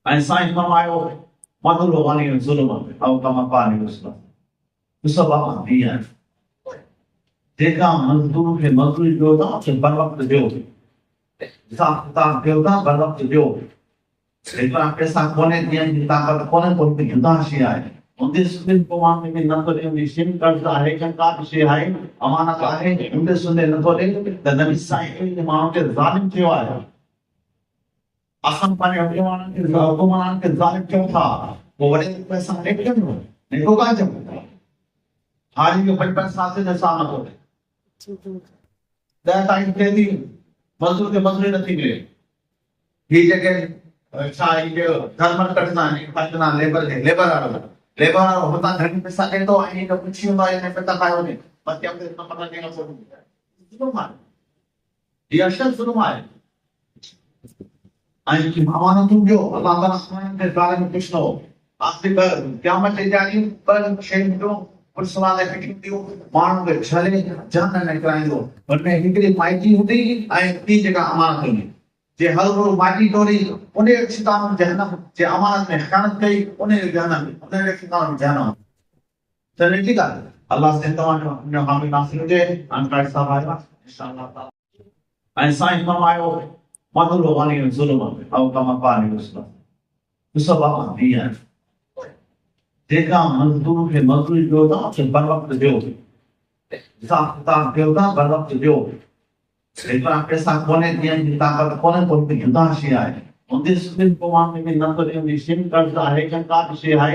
Einstein famayo maduro wani zuluma au kama pani उसका तो सब आप दिया देखा मजदूर के मजदूरी जो था उसे बर वक्त जो साथ जो था बर वक्त जो लेकिन आपके साथ कोने दिया ताकत कोने कोने युद्ध आशी आए उनके सुन को वहां में नंबर एक निश्चित कर्ज आहे का विषय है अमानत आहे उनके सुने नंबर एक नबी साईं के मानो के जालिम क्यों आया असम पाने हुकुमरान के जालिम क्यों था वो बड़े पैसा लेके क्यों नहीं होगा जब हारी के 55 साल से सामना हो रहे टाइम के दी मजदूर के मजदूरी नहीं मिले ये जगह शाही के धर्म कटना नहीं पटना लेबर आ रहा होता घर में पैसा ले तो आई का कुछ होता है नहीं पता काय होने बस क्या हमको इतना पता नहीं होता शुरू मार ये अशल शुरू मार आई की मामाना तुम जो अल्लाह ताला सुनाने के बारे में कुछ ना हो आखिर पर क़यामत ले जानी पर शेम जो और सवाल है कि क्यों मानव के छले जान नहीं कराएंगे वरने हिकड़ी माइटी हुंदी आई ती जगह अमानत हुई जे हर रो माटी डोरी उन्हें सितान जहन्नम जे अमानत में खयानत कई उन्हें जहन्नम उन्हें सितान जहन्नम चलिए ठीक है अल्लाह से तमाम हमें नासिर दे अनकाई साहब आएगा इंशाअल्लाह ताला ऐसा फरमायो maduro wani zuluma au kama pani उसका तो सब आप दिया देखा मजदूर के मजदूरी जो था उसे बर वक्त जो साथ जो था बर वक्त जो लेकिन आपके साथ कोने दिया ताकत कोने कोने युद्ध आशी आए उनके सुन को वहां में नंबर एक निश्चित कर्ज आहे का विषय है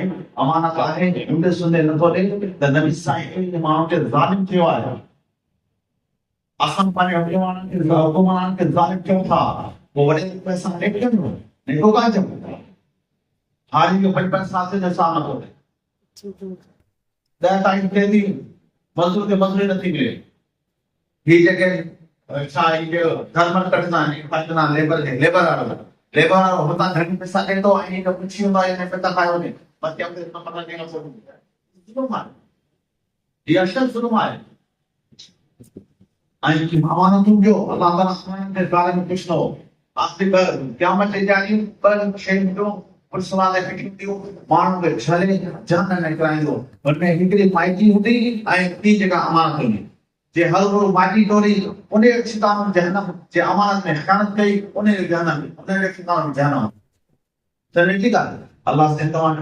अमानत आहे उनके सुने नंबर एक नबी साईं के मानो के जालिम क्यों आया असम पाने हुकुमरान के जालिम क्यों था वो बड़े पैसा लेके क्यों नहीं होगा जब हारी के 55 साल से सामना हो रहे टाइम के दी मजदूर के मजदूरी नहीं मिले ये जगह शाही के धर्म कटना नहीं पटना लेबर आ रहा होता घर में पैसा ले तो आई का कुछ होता है नहीं पता काय होने बस क्या हमको इतना पता नहीं होता शुरू मार ये अशल शुरू मार आई की मामाना तुम जो अल्लाह ताला सुनाने के बारे में कुछ ना हो आखिर पर क़यामत ले जानी पर शेम जो और सवाल है कि क्यों मानव के छले जान नहीं कराएंगे वरने हिकड़ी माइटी हुंदी आई ती जगह अमानत हुई जे हर रो माटी डोरी उन्हें सितान जहन्नम जे अमानत में खयानत कई उन्हें जहन्नम उन्हें सितान जहन्नम चलिए ठीक है अल्लाह से तमाम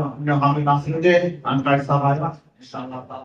हमें नासिर दे अनकाई साहब आएगा इंशाअल्लाह।